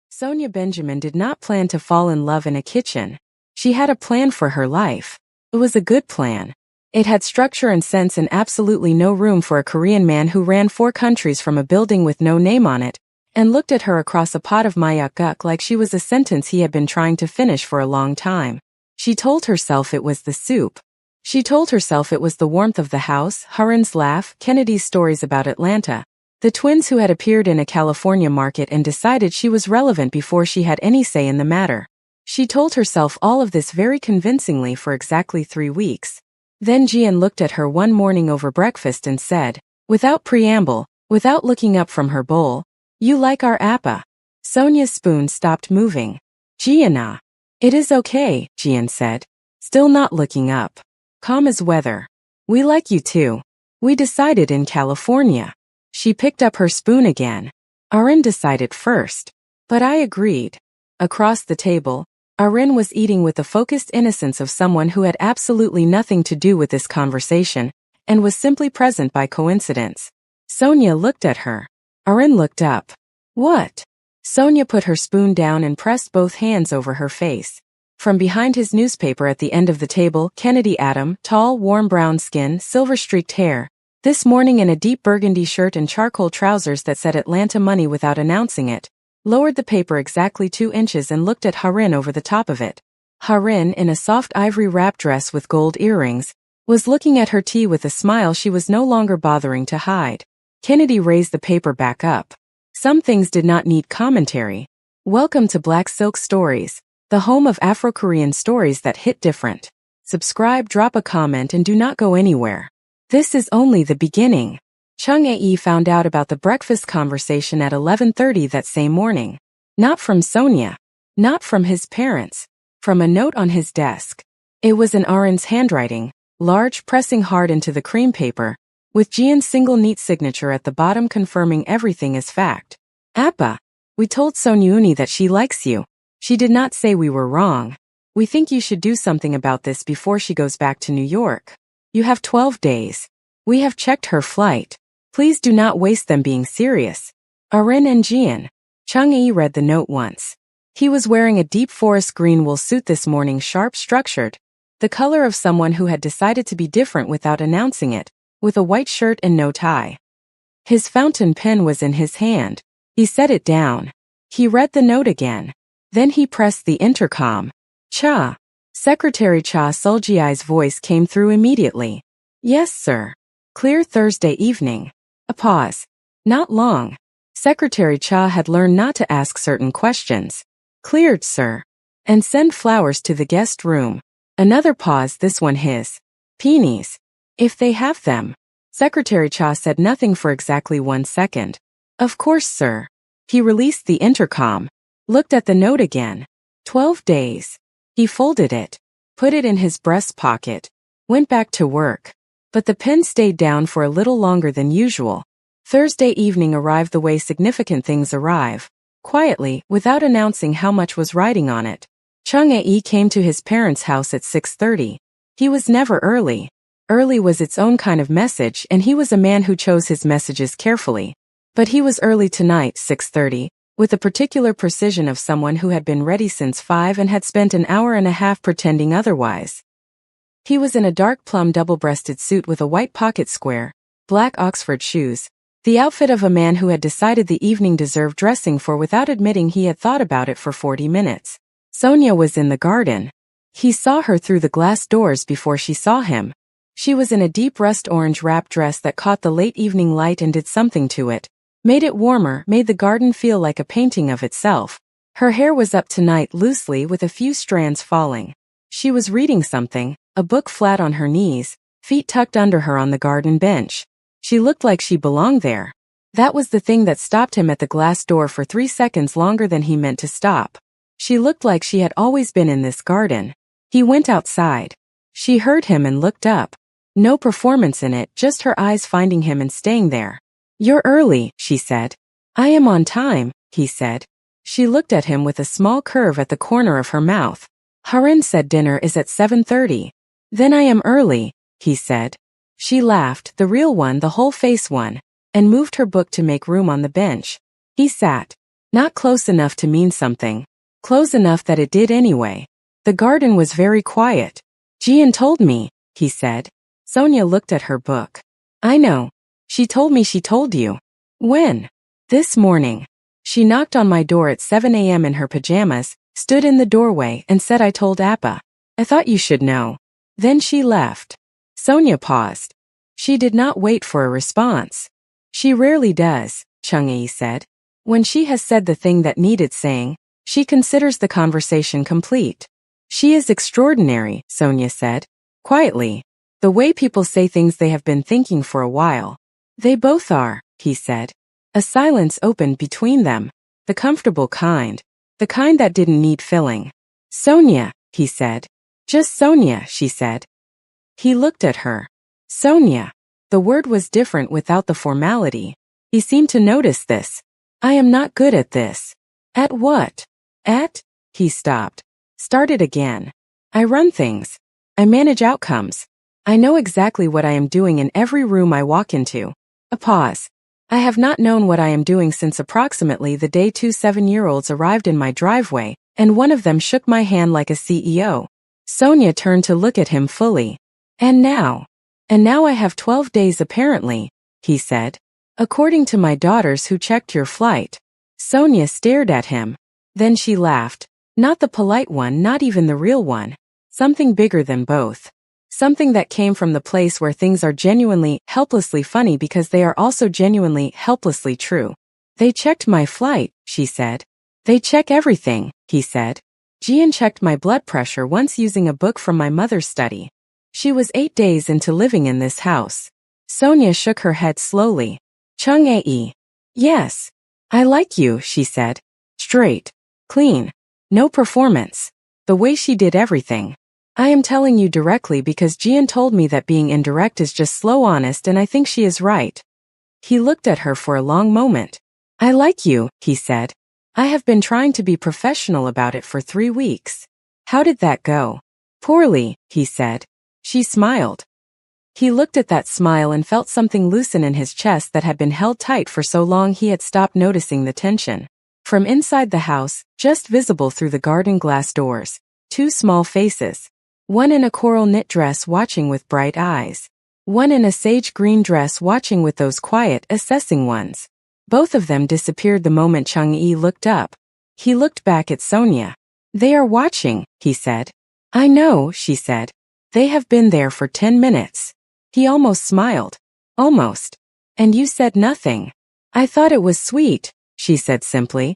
Sonia Benjamin did not plan to fall in love in a kitchen. She had a plan for her life. It was a good plan. It had structure and sense and absolutely no room for a Korean man who ran 4 countries from a building with no name on it, and looked at her across a pot of mayakguk like she was a sentence he had been trying to finish for a long time. She told herself it was the soup. She told herself it was the warmth of the house, Harin's laugh, Kennedy's stories about Atlanta, the twins who had appeared in a California market and decided she was relevant before she had any say in the matter. She told herself all of this very convincingly for exactly 3 weeks. Then Jian looked at her one morning over breakfast and said, without preamble, without looking up from her bowl, "You like our appa?" Sonia's spoon stopped moving. "Jian, it is okay," Jian said, still not looking up. "Calm as weather. We like you too. We decided in California." She picked up her spoon again. "Arin decided first. But I agreed." Across the table, Arin was eating with the focused innocence of someone who had absolutely nothing to do with this conversation, and was simply present by coincidence. Sonia looked at her. Arin looked up. "What?" Sonia put her spoon down and pressed both hands over her face. From behind his newspaper at the end of the table, Kennedy Adam, tall, warm brown skin, silver-streaked hair, this morning in a deep burgundy shirt and charcoal trousers that said Atlanta Money without announcing it, lowered the paper exactly 2 inches and looked at Harin over the top of it. Harin, in a soft ivory wrap dress with gold earrings, was looking at her tea with a smile she was no longer bothering to hide. Kennedy raised the paper back up. Some things did not need commentary. Welcome to Black Silk Stories, the home of Afro-Korean stories that hit different. Subscribe, drop a comment, and do not go anywhere. This is only the beginning. Chung Ae found out about the breakfast conversation at 11:30 that same morning. Not from Sonia. Not from his parents. From a note on his desk. It was in Arin's handwriting, large, pressing hard into the cream paper, with Jian's single neat signature at the bottom confirming everything as fact. "Appa, we told Sonyouni that she likes you. She did not say we were wrong. We think you should do something about this before she goes back to New York. You have 12 days. We have checked her flight. Please do not waste them being serious. Arin and Jian." Chung Yi read the note once. He was wearing a deep forest green wool suit this morning, sharp, structured, the color of someone who had decided to be different without announcing it, with a white shirt and no tie. His fountain pen was in his hand. He set it down. He read the note again. Then he pressed the intercom. "Cha." Secretary Cha Suljiai's voice came through immediately. "Yes, sir. Clear Thursday evening." A pause. Not long. Secretary Cha had learned not to ask certain questions. "Cleared, sir. And send flowers to the guest room." Another pause, this one his. "Peonies. If they have them." Secretary Cha said nothing for exactly 1 second. "Of course, sir." He released the intercom. Looked at the note again. 12 days. He folded it. Put it in his breast pocket. Went back to work. But the pen stayed down for a little longer than usual. Thursday evening arrived the way significant things arrive. Quietly, without announcing how much was riding on it. Chung Ae came to his parents' house at 6:30. He was never early. Early was its own kind of message, and he was a man who chose his messages carefully. But he was early tonight, 6:30, with the particular precision of someone who had been ready since 5 and had spent an hour and a half pretending otherwise. He was in a dark plum double-breasted suit with a white pocket square, black Oxford shoes, the outfit of a man who had decided the evening deserved dressing for without admitting he had thought about it for 40 minutes. Sonia was in the garden. He saw her through the glass doors before she saw him. She was in a deep rust orange wrap dress that caught the late evening light and did something to it, made it warmer, made the garden feel like a painting of itself. Her hair was up tonight loosely with a few strands falling. She was reading something, a book flat on her knees, feet tucked under her on the garden bench. She looked like she belonged there. That was the thing that stopped him at the glass door for 3 seconds longer than he meant to stop. She looked like she had always been in this garden. He went outside. She heard him and looked up. No performance in it, just her eyes finding him and staying there. "You're early," she said. "I am on time," he said. She looked at him with a small curve at the corner of her mouth. "Harin said dinner is at 7:30. "Then I am early," he said. She laughed, the real one, the whole face one, and moved her book to make room on the bench. He sat. Not close enough to mean something. Close enough that it did anyway. The garden was very quiet. Jian told me, he said. Sonia looked at her book. I know. She told me she told you. When? This morning. She knocked on my door at 7 a.m. in her pajamas, stood in the doorway and said I told Appa. I thought you should know. Then she left. Sonia paused. She did not wait for a response. She rarely does, Chang'e said. When she has said the thing that needed saying, she considers the conversation complete. She is extraordinary, Sonia said. Quietly. The way people say things they have been thinking for a while. They both are, he said. A silence opened between them. The comfortable kind. The kind that didn't need filling. Sonia, he said. Just Sonia, she said. He looked at her. Sonia. The word was different without the formality. He seemed to notice this. I am not good at this. At what? At? He stopped. Started again. I run things. I manage outcomes. I know exactly what I am doing in every room I walk into. A pause. I have not known what I am doing since approximately the day 2 7-year-olds arrived in my driveway, and one of them shook my hand like a CEO. Sonia turned to look at him fully. And now I have 12 days apparently, he said. According to my daughters who checked your flight. Sonia stared at him. Then she laughed. Not the polite one, not even the real one. Something bigger than both. Something that came from the place where things are genuinely, helplessly funny because they are also genuinely, helplessly true. They checked my flight, she said. They check everything, he said. Jian checked my blood pressure once using a book from my mother's study. She was 8 days into living in this house. Sonia shook her head slowly. Chang'e. Yes. I like you, she said. Straight. Clean. No performance. The way she did everything. I am telling you directly because Jian told me that being indirect is just slow honest and I think she is right. He looked at her for a long moment. I like you, he said. I have been trying to be professional about it for 3 weeks. How did that go? Poorly, he said. She smiled. He looked at that smile and felt something loosen in his chest that had been held tight for so long he had stopped noticing the tension. From inside the house, just visible through the garden glass doors, 2 small faces. One in a coral knit dress watching with bright eyes. One in a sage green dress watching with those quiet, assessing ones. Both of them disappeared the moment Chang'e looked up. He looked back at Sonia. They are watching, he said. I know, she said. They have been there for 10 minutes. He almost smiled. Almost. And you said nothing. I thought it was sweet, she said simply.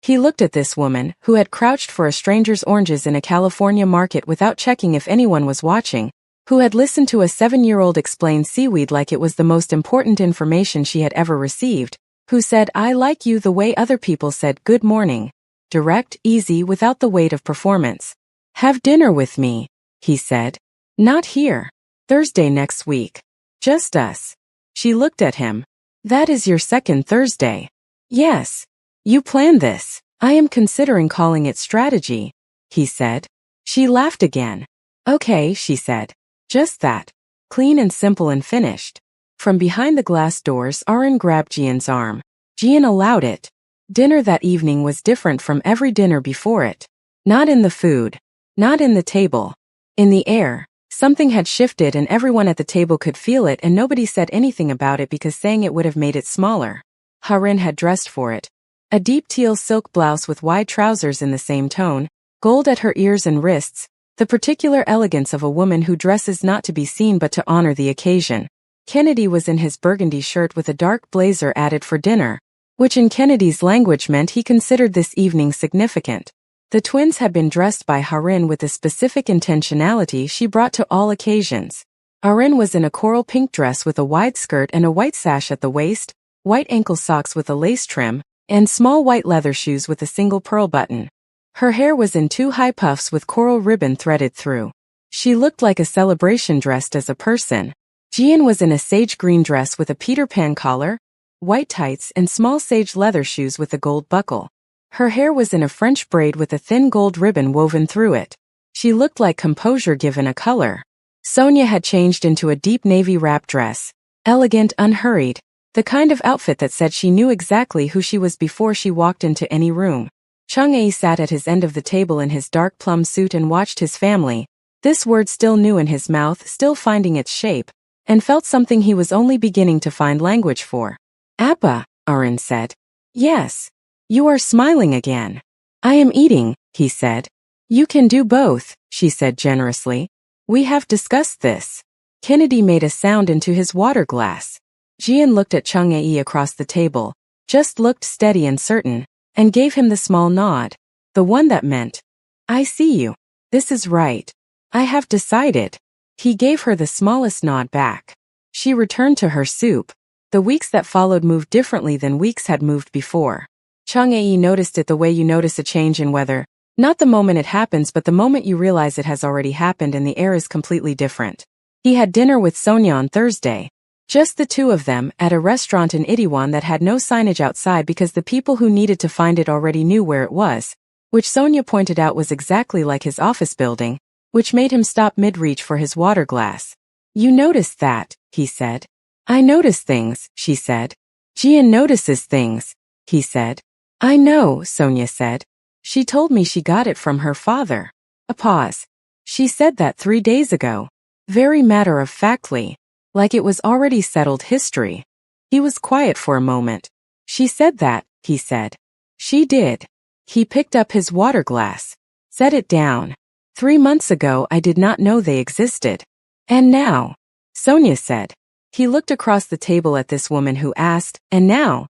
He looked at this woman, who had crouched for a stranger's oranges in a California market without checking if anyone was watching, who had listened to a 7-year-old explain seaweed like it was the most important information she had ever received, who said I like you the way other people said good morning. Direct, easy, without the weight of performance. Have dinner with me, he said. Not here. Thursday next week. Just us. She looked at him. That is your second Thursday. Yes. You planned this. I am considering calling it strategy, he said. She laughed again. Okay, she said. Just that. Clean and simple and finished. From behind the glass doors, Arin grabbed Jian's arm. Jian allowed it. Dinner that evening was different from every dinner before it. Not in the food. Not in the table. In the air. Something had shifted and everyone at the table could feel it and nobody said anything about it because saying it would have made it smaller. Arin had dressed for it. A deep teal silk blouse with wide trousers in the same tone, gold at her ears and wrists, the particular elegance of a woman who dresses not to be seen but to honor the occasion. Kennedy was in his burgundy shirt with a dark blazer added for dinner, which in Kennedy's language meant he considered this evening significant. The twins had been dressed by Arin with the specific intentionality she brought to all occasions. Arin was in a coral pink dress with a wide skirt and a white sash at the waist, white ankle socks with a lace trim, and small white leather shoes with a single pearl button. Her hair was in 2 high puffs with coral ribbon threaded through. She looked like a celebration dressed as a person. Jian was in a sage green dress with a Peter Pan collar, white tights and small sage leather shoes with a gold buckle. Her hair was in a French braid with a thin gold ribbon woven through it. She looked like composure given a color. Sonia had changed into a deep navy wrap dress. Elegant, unhurried. The kind of outfit that said she knew exactly who she was before she walked into any room. Chung A sat at his end of the table in his dark plum suit and watched his family, this word still new in his mouth, still finding its shape, and felt something he was only beginning to find language for. Appa, Arin said. Yes. You are smiling again. I am eating, he said. You can do both, she said generously. We have discussed this. Kennedy made a sound into his water glass. Jian looked at Chung A across the table, just looked steady and certain, and gave him the small nod. The one that meant, I see you. This is right. I have decided. He gave her the smallest nod back. She returned to her soup. The weeks that followed moved differently than weeks had moved before. Chung A noticed it the way you notice a change in weather. Not the moment it happens, but the moment you realize it has already happened and the air is completely different. He had dinner with Sonia on Thursday. Just the two of them, at a restaurant in Itaewon that had no signage outside because the people who needed to find it already knew where it was, which Sonia pointed out was exactly like his office building, which made him stop mid-reach for his water glass. You noticed that, he said. I notice things, she said. Jian notices things, he said. I know, Sonia said. She told me she got it from her father. A pause. She said that 3 days ago. Very matter-of-factly. Like it was already settled history. He was quiet for a moment. She said that, he said. She did. He picked up his water glass. Set it down. 3 months ago I did not know they existed. And now? Sonia said. He looked across the table at this woman who asked, and now?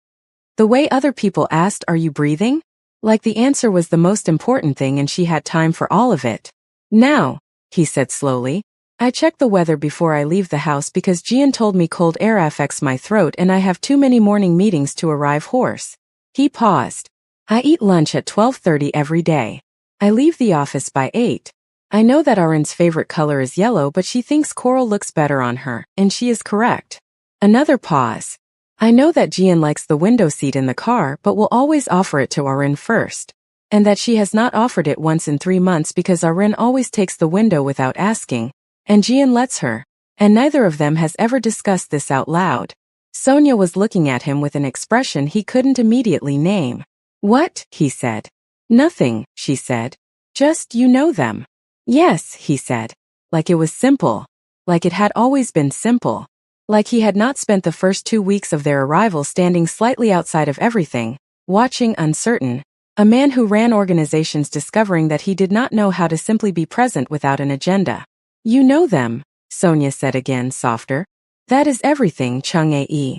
The way other people asked, are you breathing? Like the answer was the most important thing and she had time for all of it. Now, he said slowly. I check the weather before I leave the house because Jian told me cold air affects my throat and I have too many morning meetings to arrive hoarse. He paused. I eat lunch at 12:30 every day. I leave the office by 8. I know that Arin's favorite color is yellow, but she thinks coral looks better on her, and she is correct. Another pause. I know that Jian likes the window seat in the car but will always offer it to Arin first. And that she has not offered it once in 3 months because Arin always takes the window without asking, and Jian lets her, and neither of them has ever discussed this out loud. Sonia was looking at him with an expression he couldn't immediately name. What? He said. Nothing, she said. Just you know them. Yes, he said. Like it was simple. Like it had always been simple. Like he had not spent the first 2 weeks of their arrival standing slightly outside of everything, watching uncertain. A man who ran organizations discovering that he did not know how to simply be present without an agenda. You know them, Sonia said again, softer. That is everything, Chung A.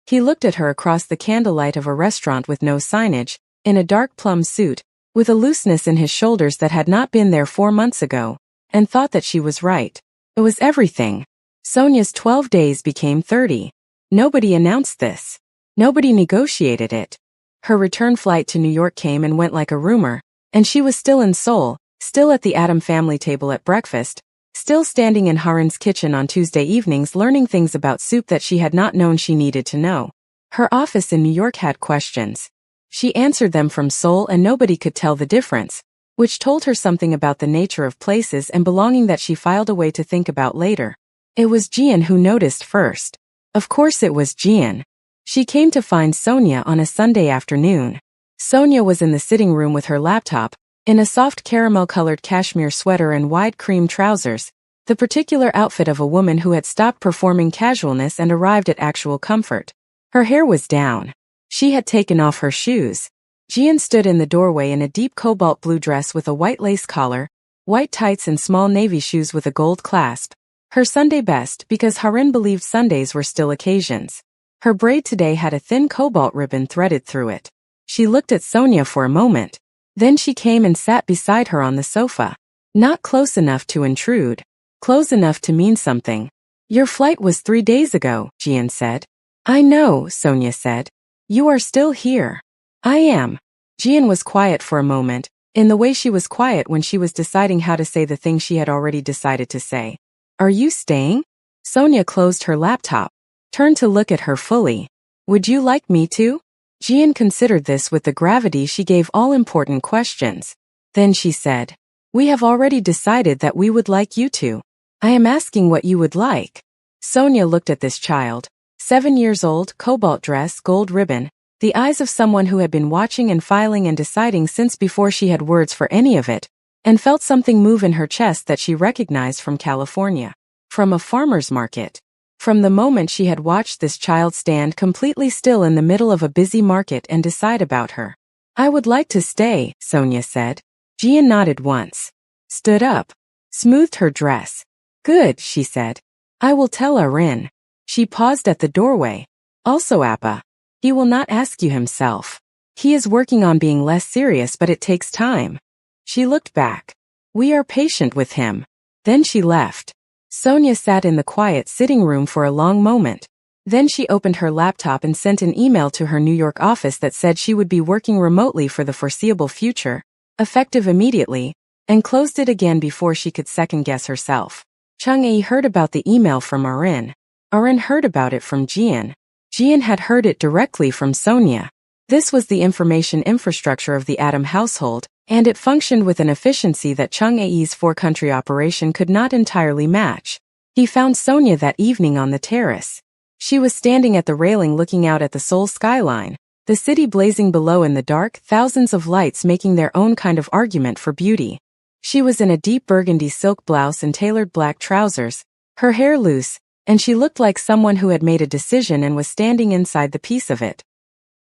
He looked at her across the candlelight of a restaurant with no signage, in a dark plum suit, with a looseness in his shoulders that had not been there 4 months ago, and thought that she was right. It was everything. Sonia's 12 days became 30. Nobody announced this. Nobody negotiated it. Her return flight to New York came and went like a rumor, and she was still in Seoul, still at the Adam family table at breakfast, still standing in Harin's kitchen on Tuesday evenings learning things about soup that she had not known she needed to know. Her office in New York had questions. She answered them from Seoul and nobody could tell the difference, which told her something about the nature of places and belonging that she filed away to think about later. It was Jian who noticed first. Of course it was Jian. She came to find Sonia on a Sunday afternoon. Sonia was in the sitting room with her laptop, in a soft caramel-colored cashmere sweater and wide cream trousers, the particular outfit of a woman who had stopped performing casualness and arrived at actual comfort. Her hair was down. She had taken off her shoes. Jian stood in the doorway in a deep cobalt blue dress with a white lace collar, white tights and small navy shoes with a gold clasp. Her Sunday best because Harin believed Sundays were still occasions. Her braid today had a thin cobalt ribbon threaded through it. She looked at Sonia for a moment. Then she came and sat beside her on the sofa. Not close enough to intrude. Close enough to mean something. Your flight was 3 days ago, Jian said. I know, Sonia said. You are still here. I am. Jian was quiet for a moment, in the way she was quiet when she was deciding how to say the thing she had already decided to say. Are you staying? Sonia closed her laptop, turned to look at her fully. Would you like me to? Jian considered this with the gravity she gave all important questions. Then she said, we have already decided that we would like you to. I am asking what you would like. Sonia looked at this child, 7 years old, cobalt dress, gold ribbon, the eyes of someone who had been watching and filing and deciding since before she had words for any of it, and felt something move in her chest that she recognized from California. From a farmer's market. From the moment she had watched this child stand completely still in the middle of a busy market and decide about her. I would like to stay, Sonia said. Jian nodded once. Stood up. Smoothed her dress. Good, she said. I will tell Arin. She paused at the doorway. Also Appa. He will not ask you himself. He is working on being less serious, but it takes time. She looked back. We are patient with him. Then she left. Sonia sat in the quiet sitting room for a long moment. Then she opened her laptop and sent an email to her New York office that said she would be working remotely for the foreseeable future, effective immediately, and closed it again before she could second-guess herself. Chang'e heard about the email from Arin. Arin heard about it from Jian. Jian had heard it directly from Sonia. This was the information infrastructure of the Atom household, and it functioned with an efficiency that Chang'e's four-country operation could not entirely match. He found Sonia that evening on the terrace. She was standing at the railing looking out at the Seoul skyline, the city blazing below in the dark, thousands of lights making their own kind of argument for beauty. She was in a deep burgundy silk blouse and tailored black trousers, her hair loose, and she looked like someone who had made a decision and was standing inside the piece of it.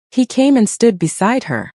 He came and stood beside her.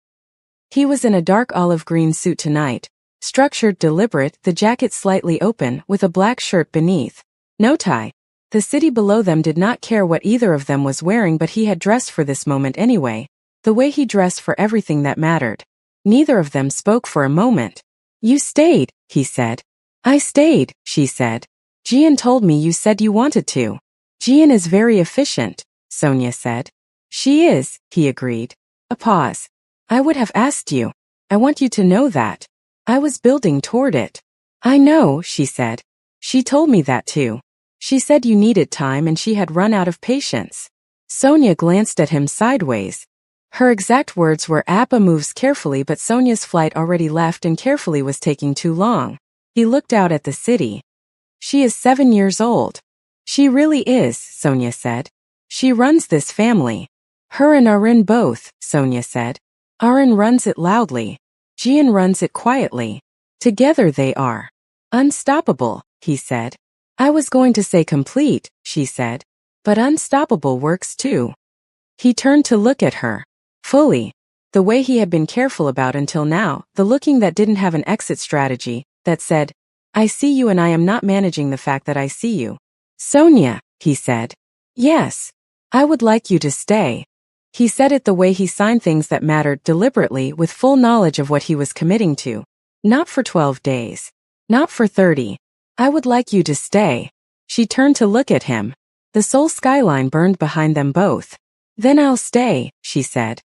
He was in a dark olive green suit tonight, structured, deliberate, the jacket slightly open, with a black shirt beneath. No tie. The city below them did not care what either of them was wearing, but he had dressed for this moment anyway, the way he dressed for everything that mattered. Neither of them spoke for a moment. You stayed, he said. I stayed, she said. Jian told me you said you wanted to. Jian is very efficient, Sonia said. She is, he agreed. A pause. I would have asked you. I want you to know that. I was building toward it. I know, she said. She told me that too. She said you needed time and she had run out of patience. Sonia glanced at him sideways. Her exact words were, Appa moves carefully, but Sonia's flight already left and carefully was taking too long. He looked out at the city. She is 7 years old. She really is, Sonia said. She runs this family. Her and Arin both, Sonia said. Arin runs it loudly. Jian runs it quietly. Together they are unstoppable, he said. I was going to say complete, she said. But unstoppable works too. He turned to look at her. Fully. The way he had been careful about until now, the looking that didn't have an exit strategy, that said, I see you and I am not managing the fact that I see you. Sonia, he said. Yes. I would like you to stay. He said it the way he signed things that mattered, deliberately, with full knowledge of what he was committing to. Not for 12 days. Not for 30. I would like you to stay. She turned to look at him. The Seoul skyline burned behind them both. Then I'll stay, she said.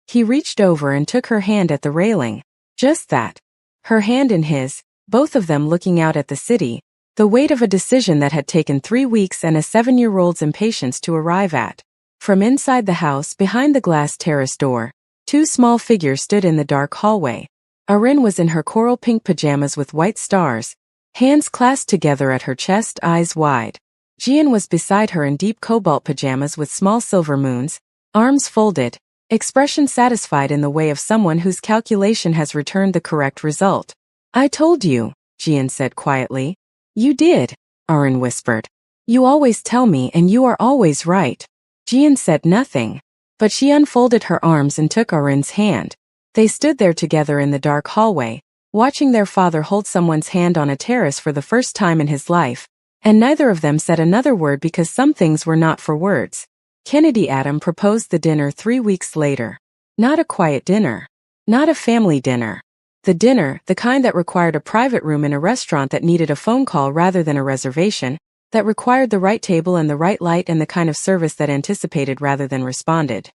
He reached over and took her hand at the railing. Just that. Her hand in his, both of them looking out at the city, the weight of a decision that had taken 3 weeks and a 7-year-old's impatience to arrive at. From inside the house, behind the glass terrace door, 2 small figures stood in the dark hallway. Arin was in her coral pink pajamas with white stars, hands clasped together at her chest, eyes wide. Jian was beside her in deep cobalt pajamas with small silver moons, arms folded, expression satisfied in the way of someone whose calculation has returned the correct result. I told you, Jian said quietly. You did, Arin whispered. You always tell me and you are always right. Jian said nothing, but she unfolded her arms and took Arin's hand. They stood there together in the dark hallway, watching their father hold someone's hand on a terrace for the first time in his life, and neither of them said another word because some things were not for words. Kennedy Atom proposed the dinner 3 weeks later. Not a quiet dinner. Not a family dinner. The dinner, the kind that required a private room in a restaurant that needed a phone call rather than a reservation, that required the right table and the right light and the kind of service that anticipated rather than responded.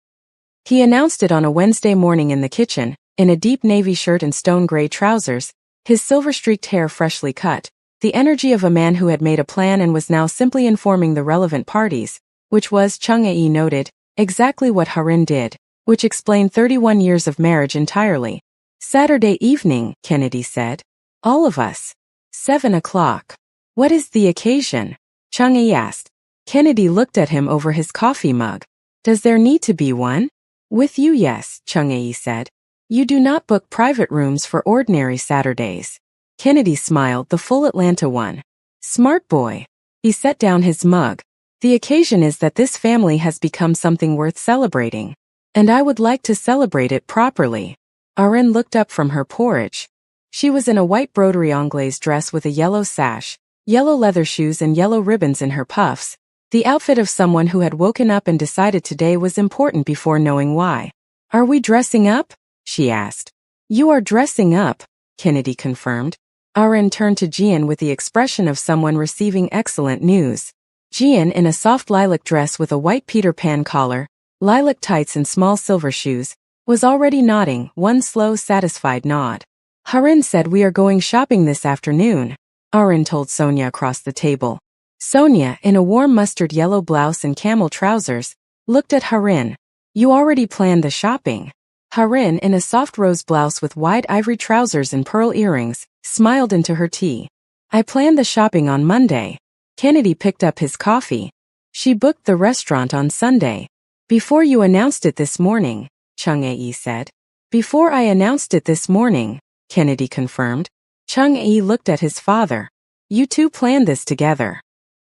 He announced it on a Wednesday morning in the kitchen, in a deep navy shirt and stone gray trousers, his silver-streaked hair freshly cut, the energy of a man who had made a plan and was now simply informing the relevant parties, which was, Chang'e noted, exactly what Harin did, which explained 31 years of marriage entirely. Saturday evening, Kennedy said. All of us. 7 o'clock. What is the occasion? Chang'e asked. Kennedy looked at him over his coffee mug. Does there need to be one? With you, yes, Chung-ae said. You do not book private rooms for ordinary Saturdays. Kennedy smiled, the full Atlanta one. Smart boy. He set down his mug. The occasion is that this family has become something worth celebrating. And I would like to celebrate it properly. Arin looked up from her porridge. She was in a white broderie anglaise dress with a yellow sash, yellow leather shoes and yellow ribbons in her puffs, the outfit of someone who had woken up and decided today was important before knowing why. Are we dressing up? She asked. You are dressing up, Kennedy confirmed. Arin turned to Jian with the expression of someone receiving excellent news. Jian, in a soft lilac dress with a white Peter Pan collar, lilac tights and small silver shoes, was already nodding, one slow, satisfied nod. Harin said we are going shopping this afternoon, Arin told Sonia across the table. Sonia, in a warm mustard yellow blouse and camel trousers, looked at Harin. You already planned the shopping. Harin, in a soft rose blouse with wide ivory trousers and pearl earrings, smiled into her tea. I planned the shopping on Monday. Kennedy picked up his coffee. She booked the restaurant on Sunday. Before you announced it this morning, Chung-ae said. Before I announced it this morning, Kennedy confirmed. Chung-ae looked at his father. You two planned this together.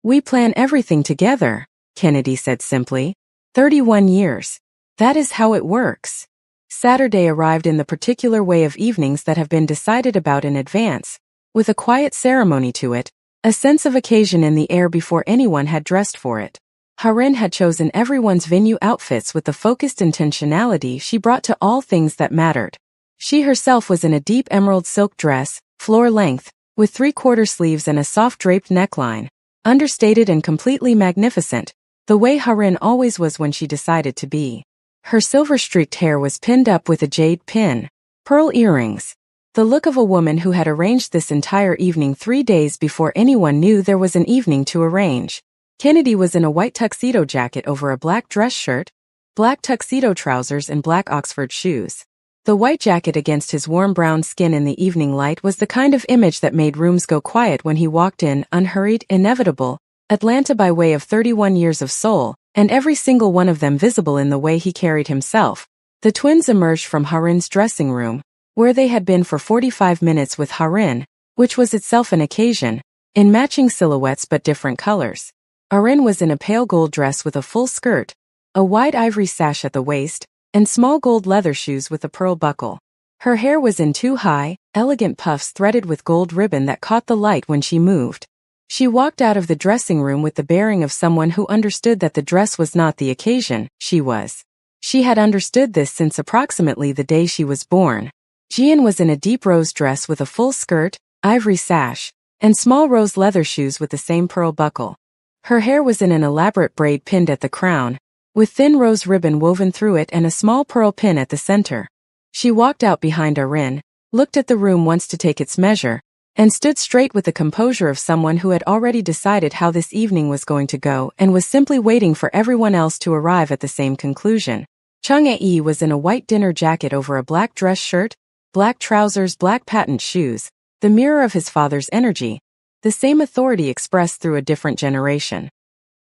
We plan everything together, Kennedy said simply. 31 years. That is how it works. Saturday arrived in the particular way of evenings that have been decided about in advance, with a quiet ceremony to it, a sense of occasion in the air before anyone had dressed for it. Harin had chosen everyone's venue outfits with the focused intentionality she brought to all things that mattered. She herself was in a deep emerald silk dress, floor length, with 3/4 sleeves and a soft draped neckline, understated and completely magnificent, the way Harin always was when she decided to be. Her silver-streaked hair was pinned up with a jade pin, pearl earrings, the look of a woman who had arranged this entire evening 3 days before anyone knew there was an evening to arrange. Kennedy was in a white tuxedo jacket over a black dress shirt, black tuxedo trousers and black Oxford shoes. The white jacket against his warm brown skin in the evening light was the kind of image that made rooms go quiet when he walked in, unhurried, inevitable, Atlanta by way of 31 years of soul, and every single one of them visible in the way he carried himself. The twins emerged from Harin's dressing room, where they had been for 45 minutes with Harin, which was itself an occasion, in matching silhouettes but different colors. Harin was in a pale gold dress with a full skirt, a wide ivory sash at the waist, and small gold leather shoes with a pearl buckle. Her hair was in 2 high, elegant puffs threaded with gold ribbon that caught the light when she moved. She walked out of the dressing room with the bearing of someone who understood that the dress was not the occasion, she was. She had understood this since approximately the day she was born. Jian was in a deep rose dress with a full skirt, ivory sash, and small rose leather shoes with the same pearl buckle. Her hair was in an elaborate braid pinned at the crown, with thin rose ribbon woven through it and a small pearl pin at the center. She walked out behind Arin, looked at the room once to take its measure, and stood straight with the composure of someone who had already decided how this evening was going to go and was simply waiting for everyone else to arrive at the same conclusion. Chung-ae was in a white dinner jacket over a black dress shirt, black trousers, black patent shoes, the mirror of his father's energy, the same authority expressed through a different generation.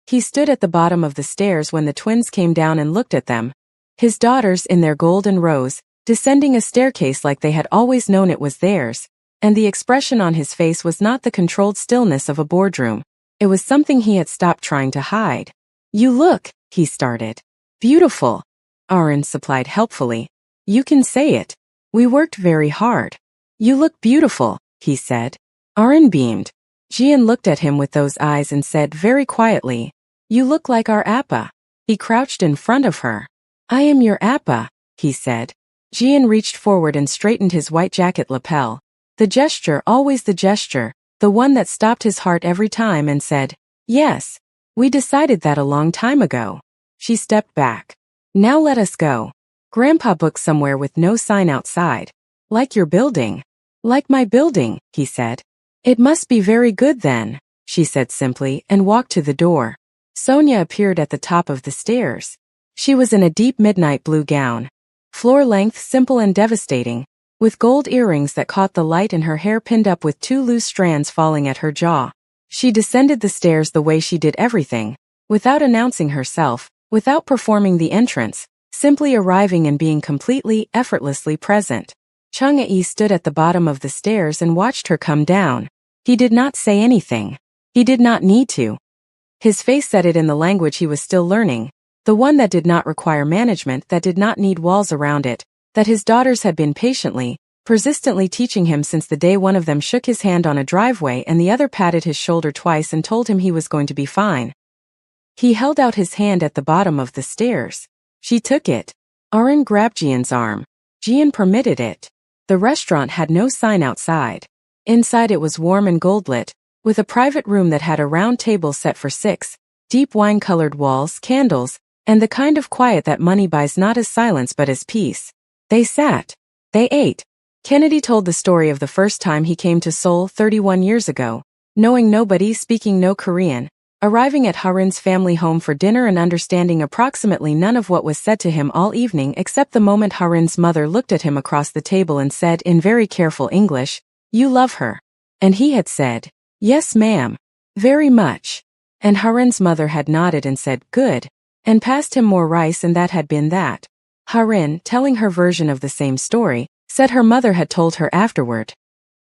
He stood at the bottom of the stairs when the twins came down and looked at them, his daughters in their gold and rose, descending a staircase like they had always known it was theirs, and the expression on his face was not the controlled stillness of a boardroom. It was something he had stopped trying to hide. You look, he started. Beautiful. Arin supplied helpfully. You can say it. We worked very hard. You look beautiful, he said. Arin beamed. Jian looked at him with those eyes and said very quietly, You look like our Appa. He crouched in front of her. I am your Appa, he said. Jian reached forward and straightened his white jacket lapel. The gesture, always the gesture, the one that stopped his heart every time and said, Yes, we decided that a long time ago. She stepped back. Now let us go. Grandpa booked somewhere with no sign outside. Like your building. Like my building, he said. It must be very good then, she said simply and walked to the door. Sonia appeared at the top of the stairs. She was in a deep midnight blue gown. Floor length, simple and devastating, with gold earrings that caught the light and her hair pinned up with 2 loose strands falling at her jaw. She descended the stairs the way she did everything, without announcing herself, without performing the entrance, simply arriving and being completely, effortlessly present. Chung-ae stood at the bottom of the stairs and watched her come down. He did not say anything. He did not need to. His face said it in the language he was still learning, the one that did not require management, that did not need walls around it, that his daughters had been patiently, persistently teaching him since the day one of them shook his hand on a driveway and the other patted his shoulder twice and told him he was going to be fine. He held out his hand at the bottom of the stairs. She took it. Arin grabbed Jian's arm. Jian permitted it. The restaurant had no sign outside. Inside it was warm and gold-lit, with a private room that had a round table set for 6, deep wine-colored walls, candles, and the kind of quiet that money buys, not as silence but as peace. They sat. They ate. Kennedy told the story of the first time he came to Seoul 31 years ago, knowing nobody, speaking no Korean, arriving at Harin's family home for dinner and understanding approximately none of what was said to him all evening except the moment Harin's mother looked at him across the table and said in very careful English, "You love her." And he had said, "Yes, ma'am. Very much." And Harin's mother had nodded and said, "Good," and passed him more rice, and that had been that. Harin, telling her version of the same story, said her mother had told her afterward.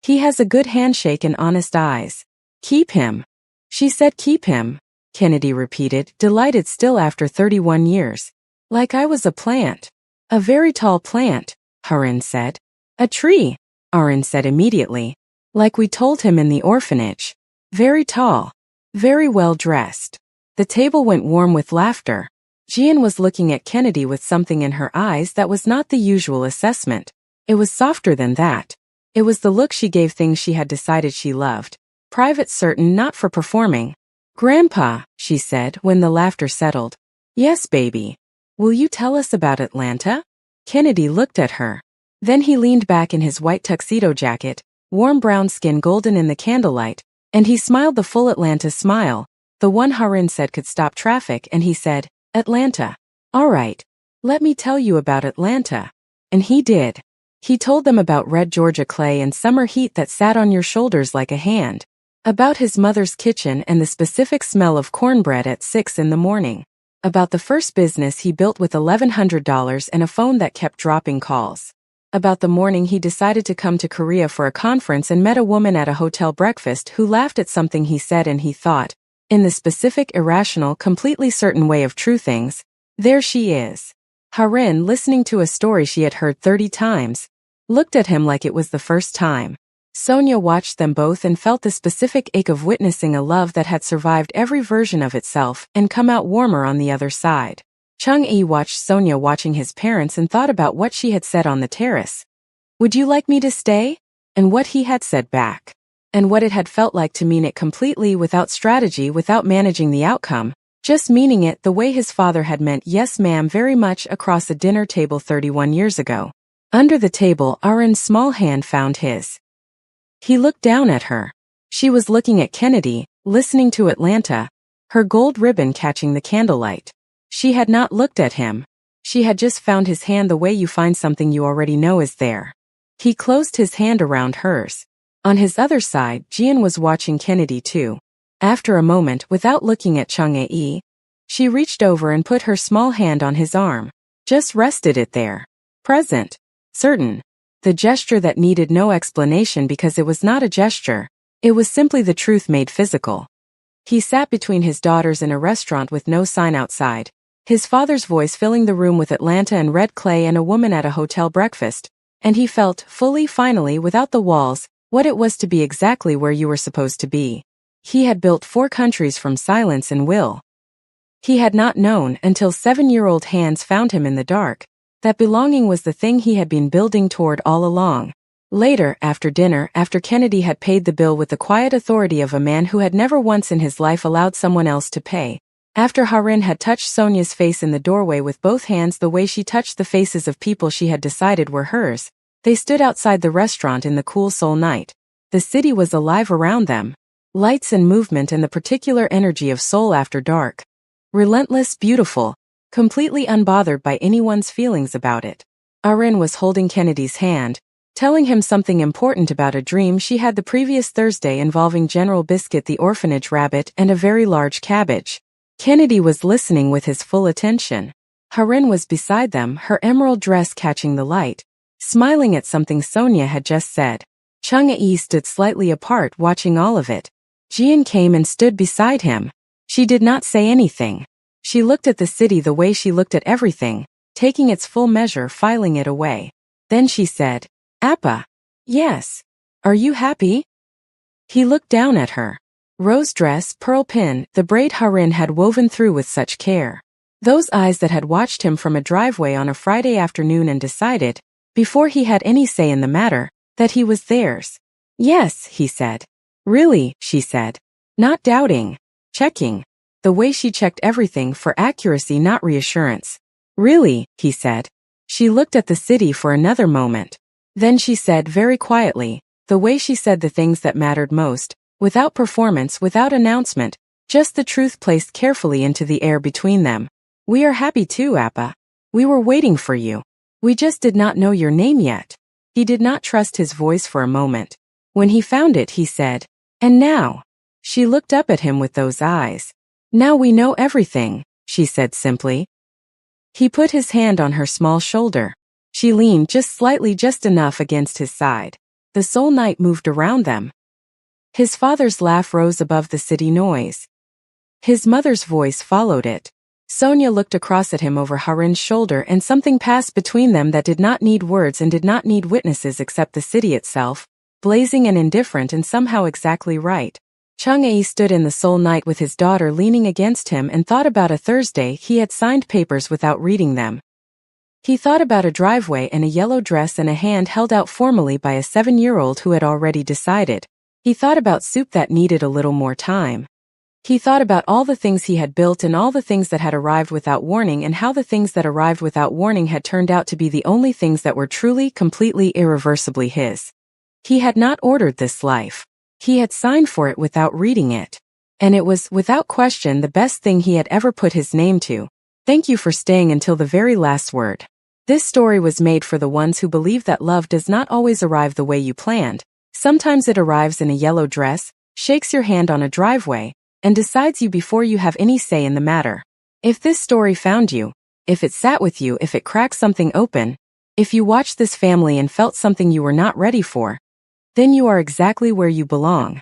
"He has a good handshake and honest eyes. Keep him." She said, "Keep him," Kennedy repeated, delighted still after 31 years. "Like I was a plant." "A very tall plant," Harin said. "A tree," Arin said immediately. "Like we told him in the orphanage. Very tall. Very well dressed." The table went warm with laughter. Jian was looking at Kennedy with something in her eyes that was not the usual assessment. It was softer than that. It was the look she gave things she had decided she loved. Private, certain, not for performing. "Grandpa," she said when the laughter settled. "Yes, baby. Will you tell us about Atlanta?" Kennedy looked at her. Then he leaned back in his white tuxedo jacket, warm brown skin golden in the candlelight, and he smiled the full Atlanta smile, the one Harin said could stop traffic, and he said, "Atlanta. All right. Let me tell you about Atlanta." And he did. He told them about red Georgia clay and summer heat that sat on your shoulders like a hand, about his mother's kitchen and the specific smell of cornbread at 6 in the morning, about the first business he built with $1,100 and a phone that kept dropping calls, about the morning he decided to come to Korea for a conference and met a woman at a hotel breakfast who laughed at something he said, and he thought, in the specific, irrational, completely certain way of true things, there she is. Harin, listening to a story she had heard 30 times, looked at him like it was the first time. Sonia watched them both and felt the specific ache of witnessing a love that had survived every version of itself and come out warmer on the other side. Chung-ae watched Sonia watching his parents and thought about what she had said on the terrace. "Would you like me to stay?" And what he had said back. And what it had felt like to mean it completely, without strategy, without managing the outcome, just meaning it the way his father had meant "yes ma'am" very much across a dinner table 31 years ago. Under the table, Arin's small hand found his. He looked down at her. She was looking at Kennedy, listening to Atlanta, her gold ribbon catching the candlelight. She had not looked at him. She had just found his hand the way you find something you already know is there. He closed his hand around hers. On his other side, Jian was watching Kennedy too. After a moment, without looking at Chung-ae, she reached over and put her small hand on his arm. Just rested it there. Present. Certain. The gesture that needed no explanation because it was not a gesture. It was simply the truth made physical. He sat between his daughters in a restaurant with no sign outside, his father's voice filling the room with Atlanta and red clay and a woman at a hotel breakfast, and he felt, fully, finally, without the walls, what it was to be exactly where you were supposed to be. He had built 4 countries from silence and will. He had not known, until 7-year-old hands found him in the dark, that belonging was the thing he had been building toward all along. Later, after dinner, after Kennedy had paid the bill with the quiet authority of a man who had never once in his life allowed someone else to pay, after Harin had touched Sonia's face in the doorway with both hands the way she touched the faces of people she had decided were hers, they stood outside the restaurant in the cool Seoul night. The city was alive around them. Lights and movement and the particular energy of Seoul after dark. Relentless, beautiful, completely unbothered by anyone's feelings about it. Arin was holding Kennedy's hand, telling him something important about a dream she had the previous Thursday involving General Biscuit the orphanage rabbit and a very large cabbage. Kennedy was listening with his full attention. Harin was beside them, her emerald dress catching the light, smiling at something Sonia had just said. Chang'e stood slightly apart watching all of it. Jian came and stood beside him. She did not say anything. She looked at the city the way she looked at everything, taking its full measure, filing it away. Then she said, Appa. Yes. Are you happy? He looked down at her. Rose dress, pearl pin, the braid Harin had woven through with such care. Those eyes that had watched him from a driveway on a Friday afternoon and decided, before he had any say in the matter, that he was theirs. Yes, he said. Really, she said. Not doubting. Checking. The way she checked everything for accuracy, not reassurance. Really, he said. She looked at the city for another moment. Then she said very quietly, the way she said the things that mattered most, without performance, without announcement, just the truth placed carefully into the air between them. We are happy too, Appa. We were waiting for you. We just did not know your name yet. He did not trust his voice for a moment. When he found it, he said, and now? She looked up at him with those eyes. Now we know everything, she said simply. He put his hand on her small shoulder. She leaned just slightly, just enough against his side. The soul night moved around them. His father's laugh rose above the city noise. His mother's voice followed it. Sonia looked across at him over Harin's shoulder, and something passed between them that did not need words and did not need witnesses except the city itself, blazing and indifferent and somehow exactly right. Chang'e stood in the soul night with his daughter leaning against him and thought about a Thursday he had signed papers without reading them. He thought about a driveway and a yellow dress and a hand held out formally by a 7-year-old who had already decided. He thought about soup that needed a little more time. He thought about all the things he had built and all the things that had arrived without warning, and how the things that arrived without warning had turned out to be the only things that were truly, completely, irreversibly his. He had not ordered this life. He had signed for it without reading it. And it was, without question, the best thing he had ever put his name to. Thank you for staying until the very last word. This story was made for the ones who believe that love does not always arrive the way you planned. Sometimes it arrives in a yellow dress, shakes your hand on a driveway, and decides you before you have any say in the matter. If this story found you, if it sat with you, if it cracked something open, if you watched this family and felt something you were not ready for, then you are exactly where you belong.